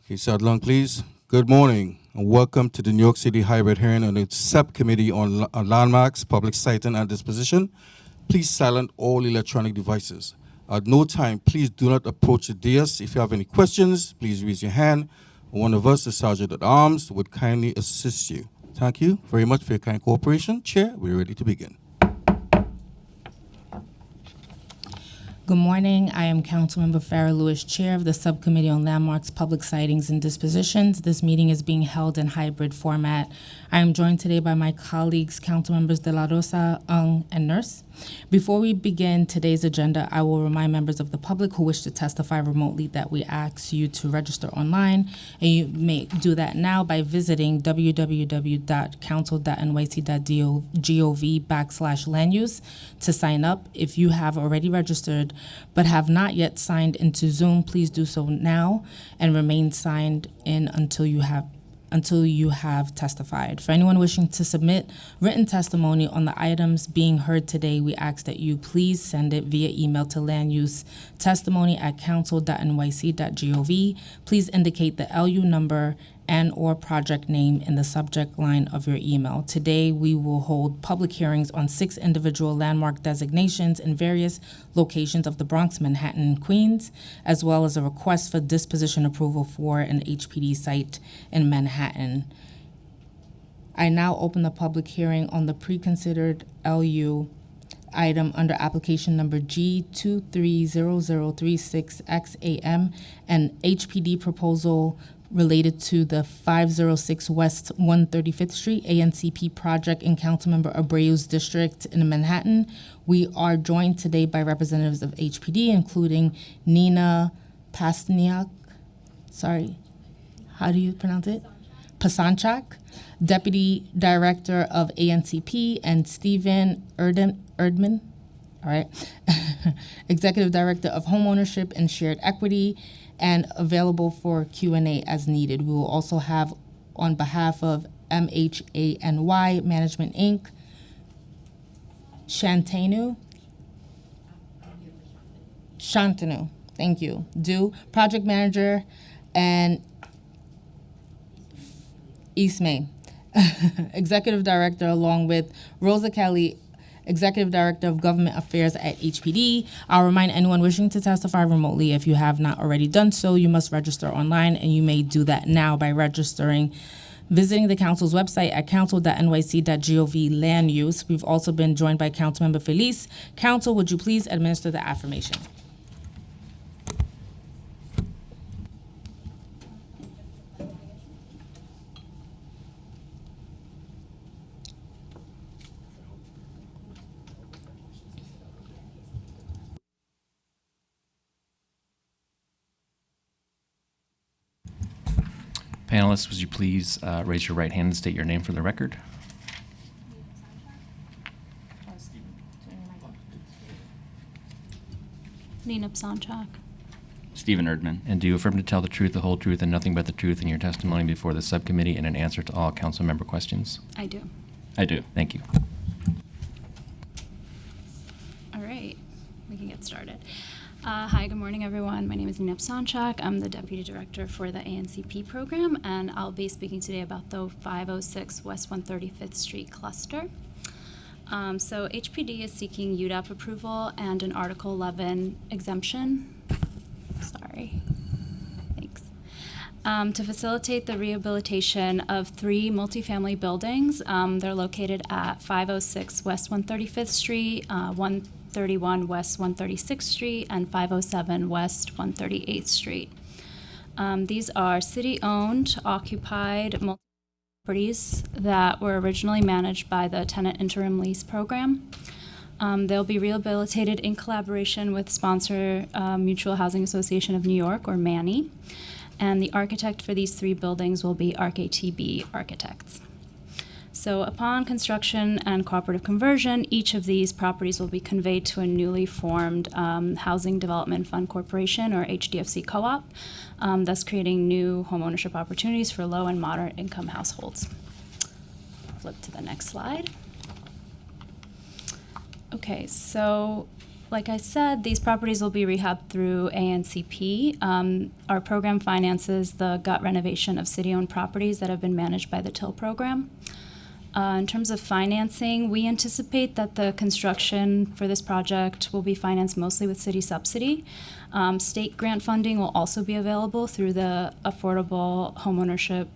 Okay, so long, please. Good morning and welcome to the New York City hybrid hearing on the subcommittee on landmarks, public siting, and disposition. Please silence all electronic devices. At no time, please do not approach the dais. If you have any questions, please raise your hand. One of us, the Sergeant at Arms, would kindly assist you. Thank you very much for your kind cooperation. Chair, we're ready to begin. Good morning. I am Councilmember Farah Lewis, Chair of the Subcommittee on Landmarks, Public Sightings, and Dispositions. This meeting is being held in hybrid format. I am joined today by my colleagues, Councilmembers De La Rosa, Ung, and Nurse. Before we begin today's agenda, I will remind members of the public who wish to testify remotely that we ask you to register online, and you may do that now by visiting www.council.nyc.gov/landuse to sign up. If you have already registered but have not yet signed into Zoom, please do so now and remain signed in until you have testified. For anyone wishing to submit written testimony on the items being heard today, we ask that you please send it via email to landusetestimony@council.nyc.gov. Please indicate the LU number and or project name in the subject line of your email. Today, we will hold public hearings on 6 individual landmark designations in various locations of the Bronx, Manhattan, and Queens, as well as a request for disposition approval for an HPD site in Manhattan. I now open the public hearing on the pre-considered LU item under application number G230036XAM, an HPD proposal related to the 506 West 135th Street ANCP project in Councilmember Abreu's district in Manhattan. We are joined today by representatives of HPD, including Nina Pasniak, how do you pronounce it? Pasanchak, Deputy Director of ANCP, and Stephen Erdman, all right, Executive Director of Homeownership and Shared Equity, and available for Q&A as needed. We will also have, on behalf of MHANY Management, Inc., Shantanu, thank you, Project Manager, and Ismay, Executive Director, along with Rosa Kelly, Executive Director of Government Affairs at HPD. I'll remind anyone wishing to testify remotely, if you have not already done so, you must register online, and you may do that now by visiting the council's website at council.nyc.gov land use. We've also been joined by Councilmember Felice. Council, would you please administer the affirmation? Panelists, would you please raise your right hand and state your name for the record? Nina Psanchak. Stephen Erdman. And do you affirm to tell the truth, the whole truth, and nothing but the truth in your testimony before the subcommittee and in answer to all council member questions? I do. I do. Thank you. All right, we can get started. Hi, good morning, everyone. My name is Nina Psanchak. I'm the Deputy Director for the ANCP program, and I'll be speaking today about the 506 West 135th Street cluster. So HPD is seeking UDAP approval and an Article 11 exemption. Thanks. To facilitate the rehabilitation of 3 multifamily buildings. They're located at 506 West 135th Street, 131 West 136th Street, and 507 West 138th Street. These are city-owned, occupied properties that were originally managed by the Tenant Interim Lease Program. They'll be rehabilitated in collaboration with sponsor Mutual Housing Association of New York, or MANI, and the architect for these 3 buildings will be RKTB Architects. So upon construction and cooperative conversion, each of these properties will be conveyed to a newly formed Housing Development Fund Corporation, or HDFC co-op, thus creating new homeownership opportunities for low and moderate income households. Flip to the next slide. Okay, so like I said, these properties will be rehabbed through ANCP. Our program finances the gut renovation of city-owned properties that have been managed by the TIL program. In terms of financing, we anticipate that the construction for this project will be financed mostly with city subsidy. State grant funding will also be available through the Affordable Homeownership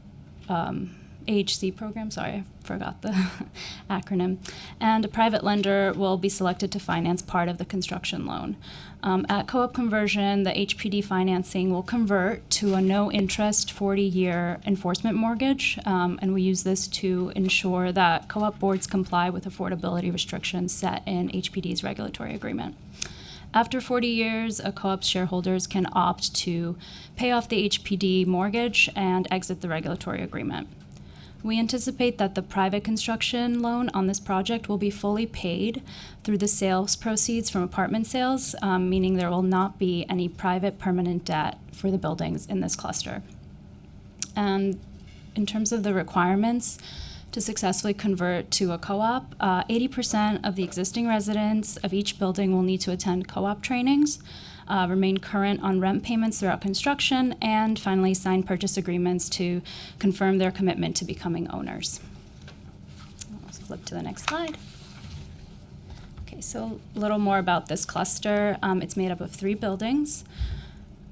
AHC program, sorry, I forgot the acronym, and a private lender will be selected to finance part of the construction loan. At co-op conversion, the HPD financing will convert to a no-interest 40-year enforcement mortgage, and we use this to ensure that co-op boards comply with affordability restrictions set in HPD's regulatory agreement. After 40 years, a co-op's shareholders can opt to pay off the HPD mortgage and exit the regulatory agreement. We anticipate that the private construction loan on this project will be fully paid through the sales proceeds from apartment sales, meaning there will not be any private permanent debt for the buildings in this cluster. And in terms of the requirements to successfully convert to a co-op, 80% of the existing residents of each building will need to attend co-op trainings, remain current on rent payments throughout construction, and finally sign purchase agreements to confirm their commitment to becoming owners. Let's flip to the next slide. Okay, so a little more about this cluster. It's made up of 3 buildings.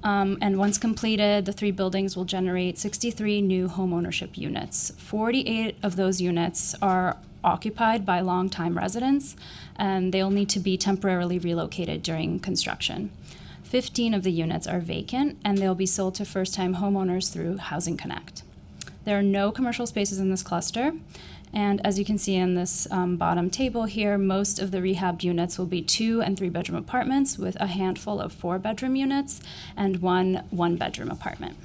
And once completed, the 3 buildings will generate 63 new homeownership units. 48 of those units are occupied by longtime residents, and they'll need to be temporarily relocated during construction. 15 of the units are vacant, and they'll be sold to first-time homeowners through Housing Connect. There are no commercial spaces in this cluster, and as you can see in this bottom table here, most of the rehabbed units will be 2- and 3-bedroom apartments with a handful of 4-bedroom units and 1 1-bedroom apartment.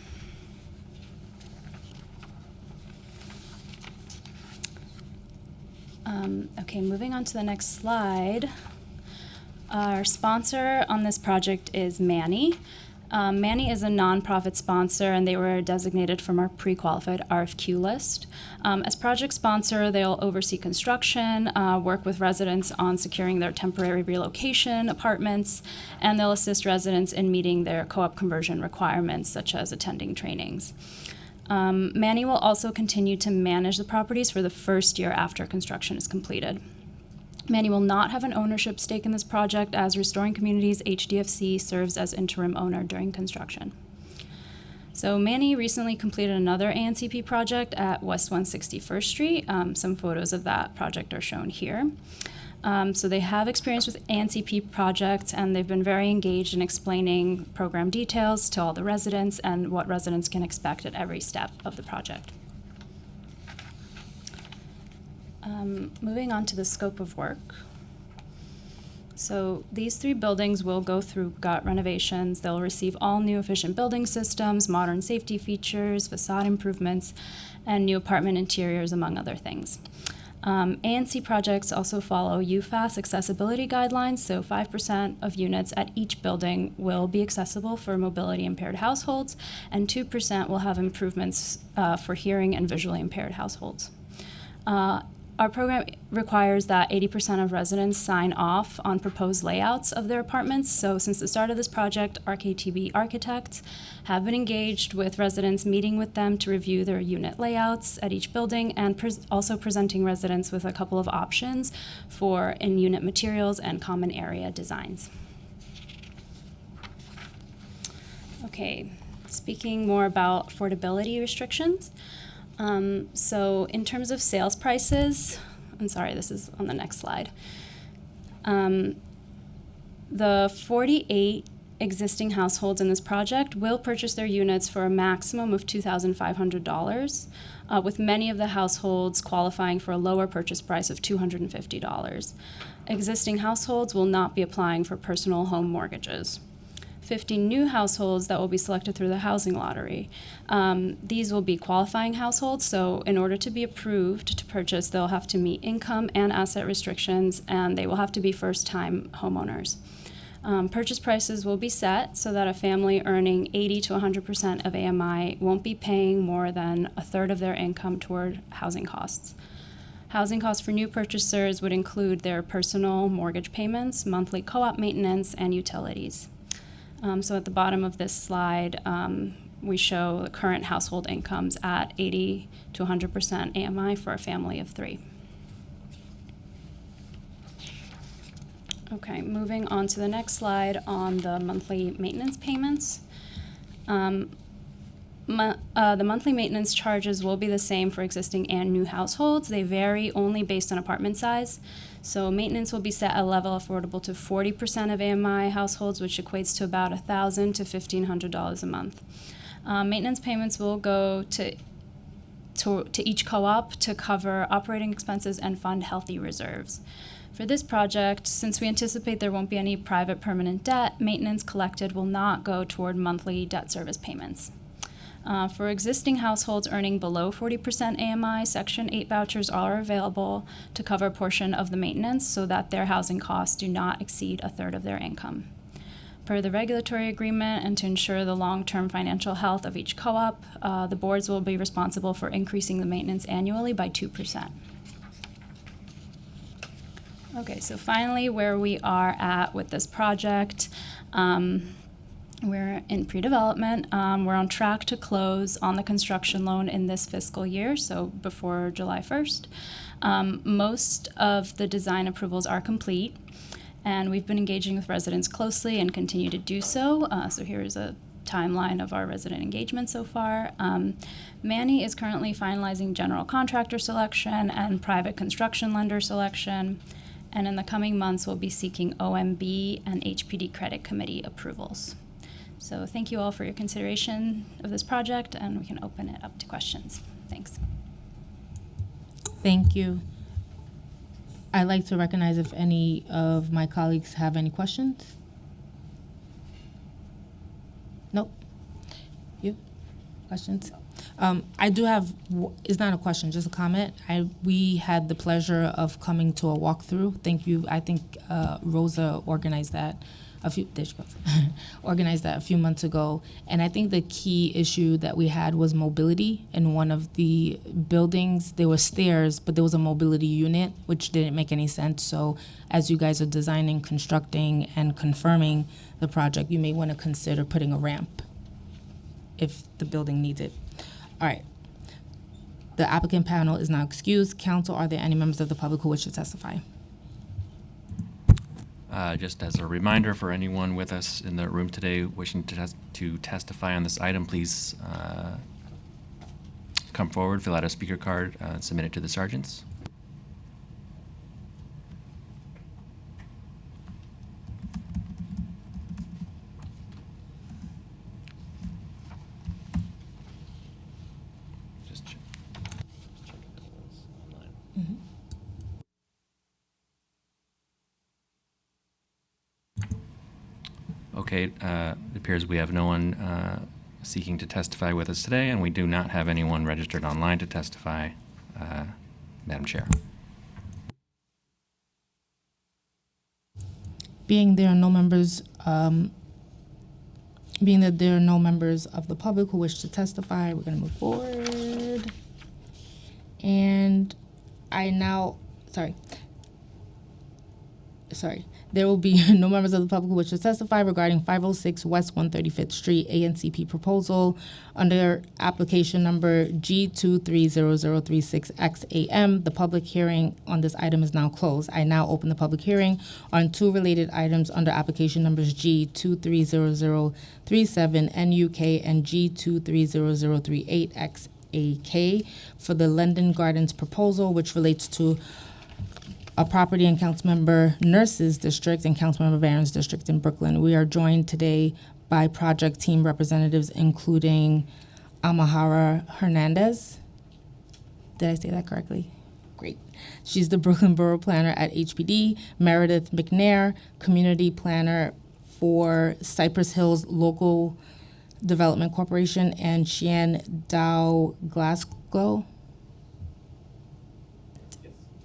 Okay, moving on to the next slide. Our sponsor on this project is Manny. Manny is a nonprofit sponsor, and they were designated from our pre-qualified RFQ list. As project sponsor, they'll oversee construction, work with residents on securing their temporary relocation apartments, and they'll assist residents in meeting their co-op conversion requirements, such as attending trainings. Manny will also continue to manage the properties for the first year after construction is completed. Manny will not have an ownership stake in this project, as Restoring Communities HDFC serves as interim owner during construction. So Manny recently completed another ANCP project at West 161st Street. Some photos of that project are shown here. So they have experience with ANCP projects, and they've been very engaged in explaining program details to all the residents and what residents can expect at every step of the project. Moving on to the scope of work. So these 3 buildings will go through gut renovations. They'll receive all new efficient building systems, modern safety features, facade improvements, and new apartment interiors, among other things. ANC projects also follow UFAS accessibility guidelines, so 5% of units at each building will be accessible for mobility impaired households, and 2% will have improvements for hearing and visually impaired households. Our program requires that 80% of residents sign off on proposed layouts of their apartments. So since the start of this project, RKTB architects have been engaged with residents, meeting with them to review their unit layouts at each building, and also presenting residents with a couple of options for in-unit materials and common area designs. Okay, speaking more about affordability restrictions. So in terms of sales prices, I'm sorry, this is on the next slide. The 48 existing households in this project will purchase their units for a maximum of $2,500, with many of the households qualifying for a lower purchase price of $250. Existing households will not be applying for personal home mortgages. 50 new households that will be selected through the housing lottery. These will be qualifying households, so in order to be approved to purchase, they'll have to meet income and asset restrictions, and they will have to be first-time homeowners. Purchase prices will be set so that a family earning 80 to 100% of AMI won't be paying more than a third of their income toward housing costs. Housing costs for new purchasers would include their personal mortgage payments, monthly co-op maintenance, and utilities. So at the bottom of this slide, we show the current household incomes at 80 to 100% AMI for a family of 3. Okay, moving on to the next slide on the monthly maintenance payments. The monthly maintenance charges will be the same for existing and new households. They vary only based on apartment size. So maintenance will be set at a level affordable to 40% of AMI households, which equates to about $1,000 to $1,500 a month. Maintenance payments will go to each co-op to cover operating expenses and fund healthy reserves. For this project, since we anticipate there won't be any private permanent debt, maintenance collected will not go toward monthly debt service payments. For existing households earning below 40% AMI, Section 8 vouchers are available to cover a portion of the maintenance so that their housing costs do not exceed a third of their income. Per the regulatory agreement and to ensure the long-term financial health of each co-op, the boards will be responsible for increasing the maintenance annually by 2%. Okay, so finally, where we are at with this project, we're in pre-development. We're on track to close on the construction loan in this fiscal year, so before July 1st. Most of the design approvals are complete, and we've been engaging with residents closely and continue to do so. So here is a timeline of our resident engagement so far. Manny is currently finalizing general contractor selection and private construction lender selection, and in the coming months we'll be seeking OMB and HPD credit committee approvals. So thank you all for your consideration of this project, and we can open it up to questions. Thanks. Thank you. I'd like to recognize if any of my colleagues have any questions. Nope. You? Questions? I do have, it's not a question, just a comment. We had the pleasure of coming to a walkthrough. Thank you. I think Rosa organized that there she goes. Organized that a few months ago. And I think the key issue that we had was mobility. In one of the buildings, there were stairs, but there was a mobility unit, which didn't make any sense. So as you guys are designing, constructing, and confirming the project, you may want to consider putting a ramp if the building needs it. All right. The applicant panel is now excused. Council, are there any members of the public who wish to testify? Just as a reminder for anyone with us in the room today wishing to testify on this item, please come forward, fill out a speaker card, and submit it to the sergeants. Just check. Mm-hmm. Okay, it appears we have no one seeking to testify with us today, and we do not have anyone registered online to testify, Madam Chair. Being that there are no members of the public who wish to testify, we're going to move forward. And there will be no members of the public who wish to testify regarding 506 West 135th Street ANCP proposal under application number G230036XAM. The public hearing on this item is now closed. I now open the public hearing on two related items under application numbers G230037NUK and G230038XAK for the London Gardens proposal, which relates to a property in Councilmember Nurse's district and Councilmember Barron's district in Brooklyn. We are joined today by project team representatives, including Amahara Hernandez. Did I say that correctly? Great. She's the Brooklyn Borough Planner at HPD, Meredith McNair, Community Planner for Cypress Hills Local Development Corporation, and Shean Dow Glasgow.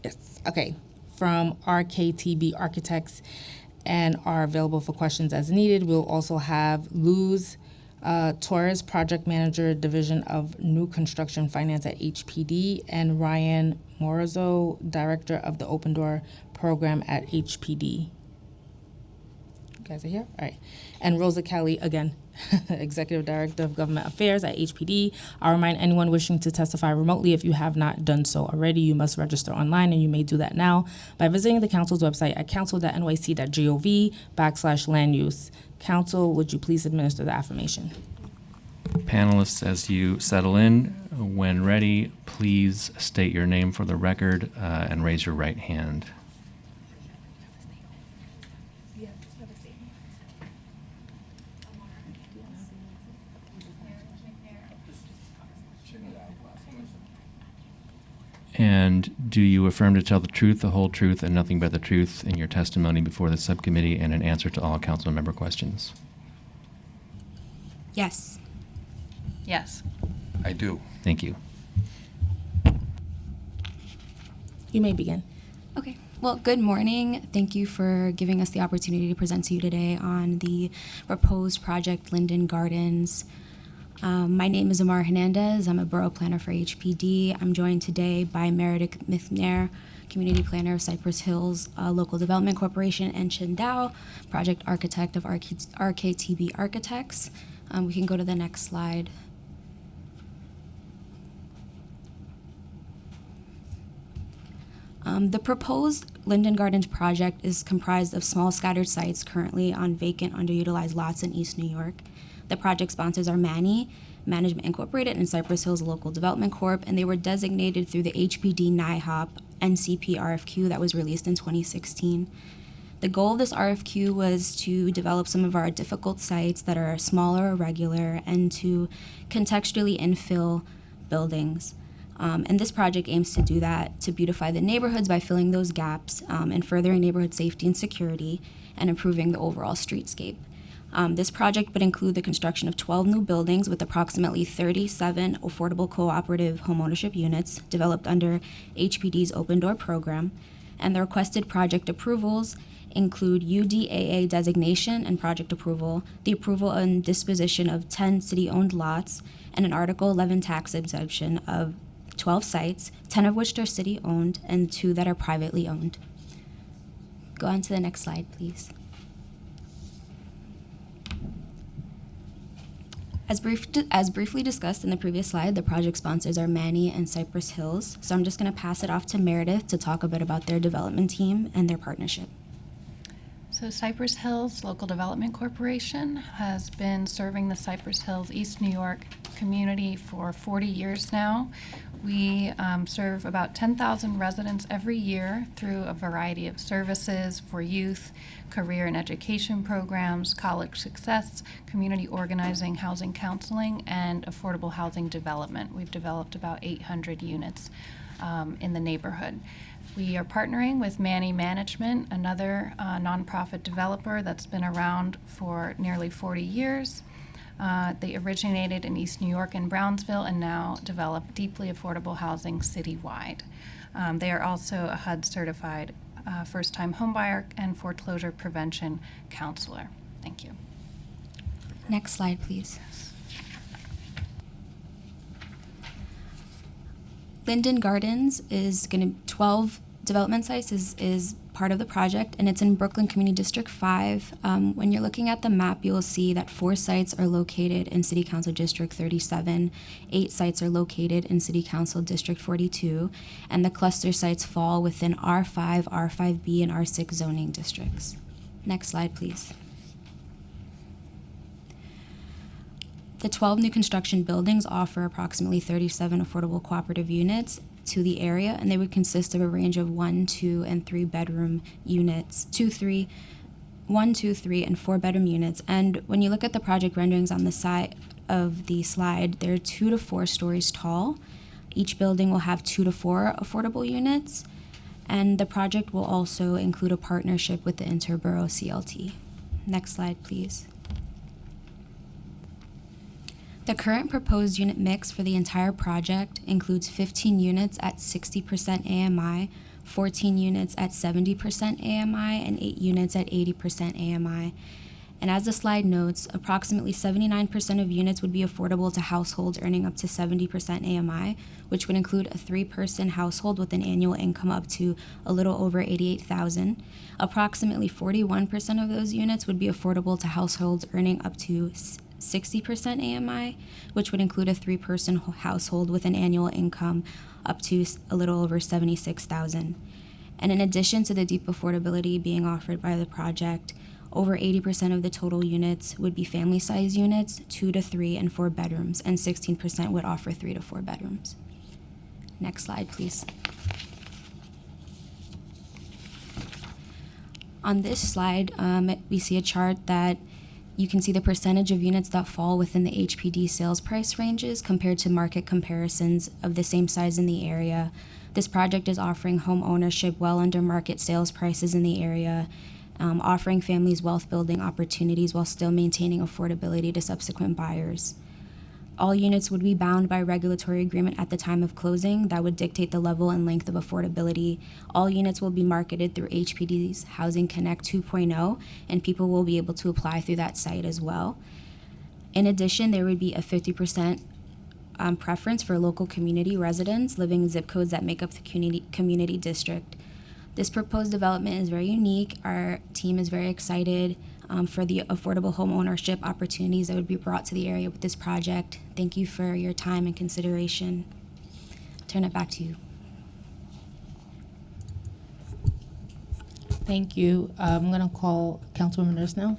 Yes. Okay. From RKTB Architects, and are available for questions as needed. We'll also have Luz Torres, Project Manager, Division of New Construction Finance at HPD, and Ryan Morazo, Director of the Open Door Program at HPD. You guys are here? All right. And Rosa Kelly, again, Executive Director of Government Affairs at HPD. I'll remind anyone wishing to testify remotely, if you have not done so already, you must register online, and you may do that now by visiting the council's website at council.nyc.gov/land use. Council, would you please administer the affirmation? Panelists, as you settle in, when ready, please state your name for the record and raise your right hand. And do you affirm to tell the truth, the whole truth, and nothing but the truth in your testimony before the subcommittee and in answer to all council member questions? Yes. Yes. I do. Thank you. You may begin. Okay. Well, good morning. Thank you for giving us the opportunity to present to you today on the proposed project Linden Gardens. My name is Amar Hernandez. I'm a borough planner for HPD. I'm joined today by Meredith Mithner, community planner of Cypress Hills Local Development Corporation, and Chin Dao, project architect of RKTB Architects. We can go to the next slide. The proposed Linden Gardens project is comprised of small scattered sites currently on vacant, underutilized lots in East New York. The project sponsors are Manny Management Incorporated and Cypress Hills Local Development Corp., and they were designated through the HPD NIHOP NCP RFQ that was released in 2016. The goal of this RFQ was to develop some of our difficult sites that are smaller or regular and to contextually infill buildings. And this project aims to do that, to beautify the neighborhoods by filling those gaps and furthering neighborhood safety and security and improving the overall streetscape. This project would include the construction of 12 new buildings with approximately 37 affordable cooperative homeownership units developed under HPD's Open Door program. And the requested project approvals include UDAA designation and project approval, the approval and disposition of 10 city-owned lots, and an Article 11 tax exemption of 12 sites, 10 of which are city-owned and 2 that are privately owned. Go on to the next slide, please. As briefly discussed in the previous slide, the project sponsors are Manny and Cypress Hills, so I'm just going to pass it off to Meredith to talk a bit about their development team and their partnership. So Cypress Hills Local Development Corporation has been serving the Cypress Hills, East New York community for 40 years now. We serve about 10,000 residents every year through a variety of services for youth, career and education programs, college success, community organizing, housing counseling, and affordable housing development. We've developed about 800 units in the neighborhood. We are partnering with Manny Management, another nonprofit developer that's been around for nearly 40 years. They originated in East New York and Brownsville and now develop deeply affordable housing citywide. They are also a HUD certified first-time homebuyer and foreclosure prevention counselor. Thank you. Next slide, please. Linden Gardens is going to 12 development sites is part of the project, and it's in Brooklyn Community District 5. When you're looking at the map, you'll see that 4 sites are located in City Council District 37, 8 sites are located in City Council District 42, and the cluster sites fall within R5, R5B, and R6 zoning districts. Next slide, please. The 12 new construction buildings offer approximately 37 affordable cooperative units to the area, and they would consist of a range of 1, 2, and 3 bedroom units, 1, 2, 3, and 4 bedroom units. And when you look at the project renderings on the side of the slide, they're 2 to 4 stories tall. Each building will have 2 to 4 affordable units, and the project will also include a partnership with the Interborough CLT. Next slide, please. The current proposed unit mix for the entire project includes 15 units at 60% AMI, 14 units at 70% AMI, and 8 units at 80% AMI. And as the slide notes, approximately 79% of units would be affordable to households earning up to 70% AMI, which would include a 3-person household with an annual income up to a little over $88,000. Approximately 41% of those units would be affordable to households earning up to 60% AMI, which would include a 3-person household with an annual income up to a little over $76,000. And in addition to the deep affordability being offered by the project, over 80% of the total units would be family-size units, 2 to 3 and 4 bedrooms, and 16% would offer 3 to 4 bedrooms. Next slide, please. On this slide, we see a chart that you can see the percentage of units that fall within the HPD sales price ranges compared to market comparisons of the same size in the area. This project is offering home ownership well under market sales prices in the area, offering families wealth building opportunities while still maintaining affordability to subsequent buyers. All units would be bound by regulatory agreement at the time of closing that would dictate the level and length of affordability. All units will be marketed through HPD's Housing Connect 2.0, and people will be able to apply through that site as well. In addition, there would be a 50% preference for local community residents living in zip codes that make up the community district. This proposed development is very unique. Our team is very excited for the affordable home ownership opportunities that would be brought to the area with this project. Thank you for your time and consideration. Turn it back to you. Thank you. I'm going to call Councilwoman Nurse now.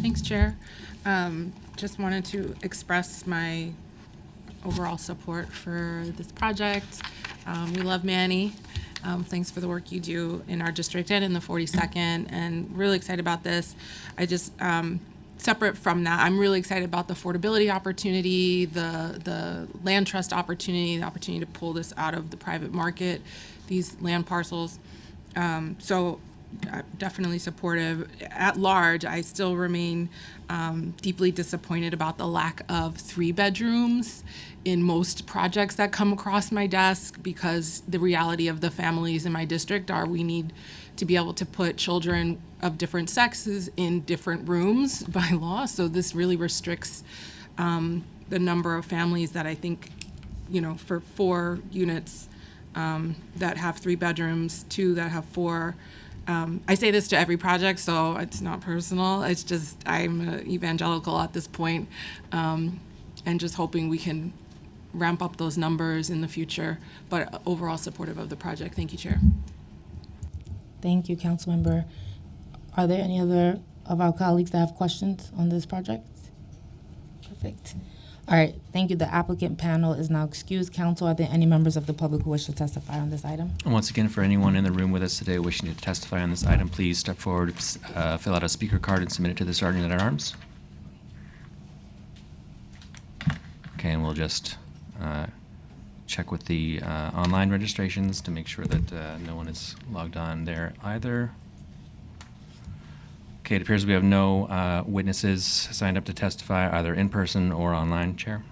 Thanks, Chair. Just wanted to express my overall support for this project. We love Manny. Thanks for the work you do in our district and in the 42nd, and really excited about this. I just, separate from that, I'm really excited about the affordability opportunity, the land trust opportunity, the opportunity to pull this out of the private market, these land parcels. So definitely supportive. At large, I still remain deeply disappointed about the lack of 3 bedrooms in most projects that come across my desk, because the reality of the families in my district are we need to be able to put children of different sexes in different rooms by law. So this really restricts the number of families that I think, for 4 units that have 3 bedrooms, 2 that have 4. I say this to every project, so it's not personal. It's just I'm evangelical at this point, and just hoping we can ramp up those numbers in the future, but overall supportive of the project. Thank you, Chair. Thank you, Councilmember. Are there any other of our colleagues that have questions on this project? Perfect. All right, thank you. The applicant panel is now excused. Council, are there any members of the public who wish to testify on this item? And once again, for anyone in the room with us today wishing to testify on this item, please step forward, fill out a speaker card, and submit it to the Sergeant at Arms. Okay, and we'll just check with the online registrations to make sure that no one is logged on there either. Okay, it appears we have no witnesses signed up to testify either in person or online, Chair.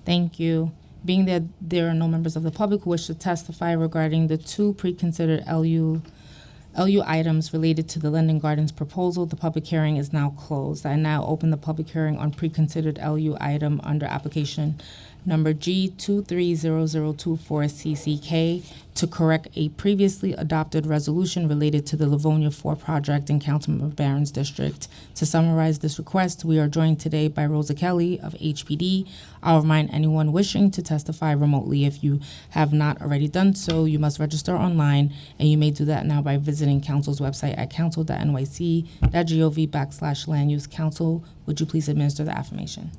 Thank you. Being that there are no members of the public who wish to testify regarding the 2 pre-considered LU items related to the Linden Gardens proposal, the public hearing is now closed. I now open the public hearing on pre-considered LU item under application number G230024CCK to correct a previously adopted resolution related to the Livonia 4 project in Councilmember Barron's district. To summarize this request, we are joined today by Rosa Kelly of HPD. I'll remind anyone wishing to testify remotely, if you have not already done so, you must register online, and you may do that now by visiting Council's website at council.nyc.gov/land-use. Council, would you please administer the affirmation?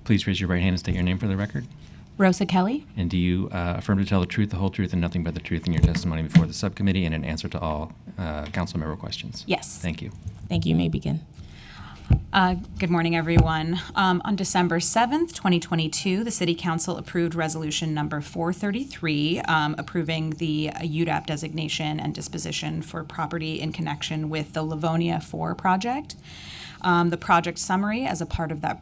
Please raise your right hand and state your name for the record. Rosa Kelly. And do you affirm to tell the truth, the whole truth, and nothing but the truth in your testimony before the subcommittee and in answer to all council member questions? Yes. Thank you. Thank you. You may begin. Good morning, everyone. On December 7th, 2022, the City Council approved Resolution Number 433, approving the UDAP designation and disposition for property in connection with the Livonia 4 project. The project summary as a part of that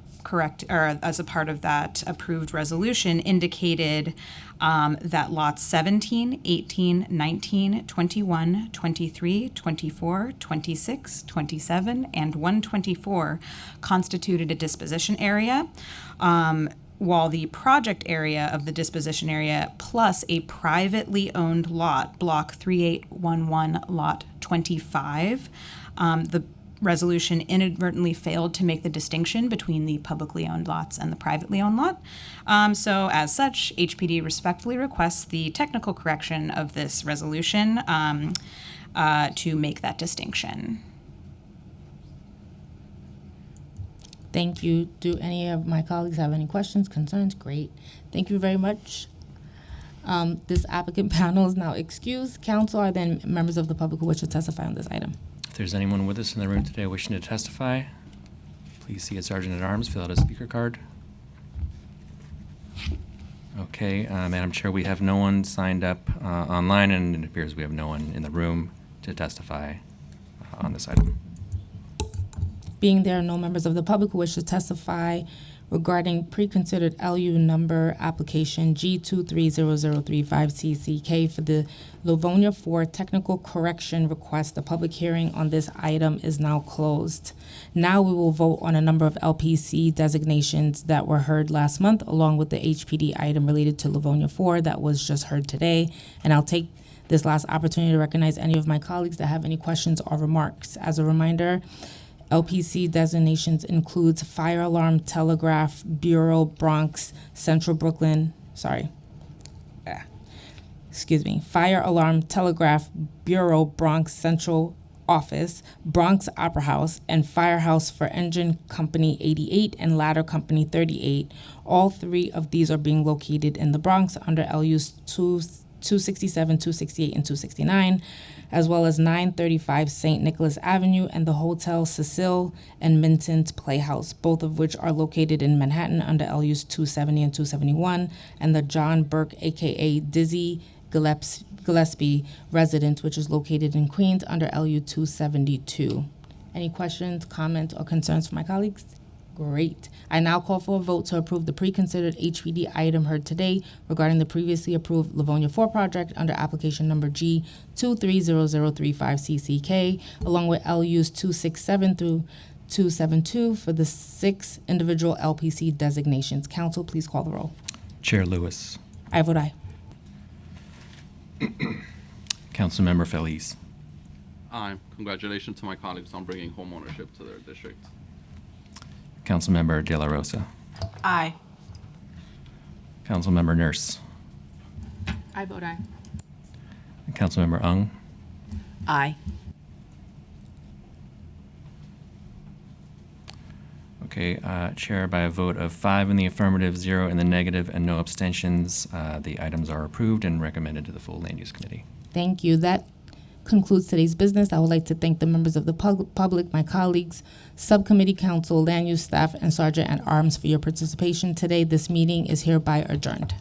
approved resolution indicated that lots 17, 18, 19, 21, 23, 24, 26, 27, and 124 constituted a disposition area, while the project area of the disposition area plus a privately owned lot, block 3811, lot 25, the resolution inadvertently failed to make the distinction between the publicly owned lots and the privately owned lot. So as such, HPD respectfully requests the technical correction of this resolution to make that distinction. Thank you. Do any of my colleagues have any questions, concerns? Great. Thank you very much. This applicant panel is now excused. Council, are there members of the public who wish to testify on this item? If there's anyone with us in the room today wishing to testify, please see a Sergeant at Arms, fill out a speaker card. Okay, Madam Chair, we have no one signed up online, and it appears we have no one in the room to testify on this item. Being there are no members of the public who wish to testify regarding pre-considered LU number application G230035CCK for the Livonia 4 technical correction request, the public hearing on this item is now closed. Now we will vote on a number of LPC designations that were heard last month, along with the HPD item related to Livonia 4 that was just heard today. And I'll take this last opportunity to recognize any of my colleagues that have any questions or remarks. As a reminder, LPC designations includes Fire Alarm Telegraph Bureau, Bronx, Central Brooklyn, Fire Alarm Telegraph Bureau, Bronx Central Office, Bronx Opera House, and Firehouse for Engine Company 88 and Ladder Company 38. All three of these are being located in the Bronx under LUs 267, 268, and 269, as well as 935 St. Nicholas Avenue and the Hotel Cecil and Minton's Playhouse, both of which are located in Manhattan under LUs 270 and 271, and the John Burke, aka Dizzy Gillespie residence, which is located in Queens under LU 272. Any questions, comments, or concerns from my colleagues? Great. I now call for a vote to approve the pre-considered HPD item heard today regarding the previously approved Livonia 4 project under application number G230035CCK, along with LUs 267 through 272 for the 6 individual LPC designations. Council, please call the roll. Chair Lewis. I vote aye. Councilmember Feliz. Aye. Congratulations to my colleagues on bringing home ownership to their district. Councilmember De La Rosa. Aye. Councilmember Nurse. I vote aye. Councilmember Ung. Aye. Okay, Chair, by a vote of 5 in the affirmative, 0 in the negative, and no abstentions, the items are approved and recommended to the full Land Use Committee. Thank you. That concludes today's business. I would like to thank the members of the public, my colleagues, subcommittee, council, land use staff, and Sergeant at Arms for your participation today. This meeting is hereby adjourned.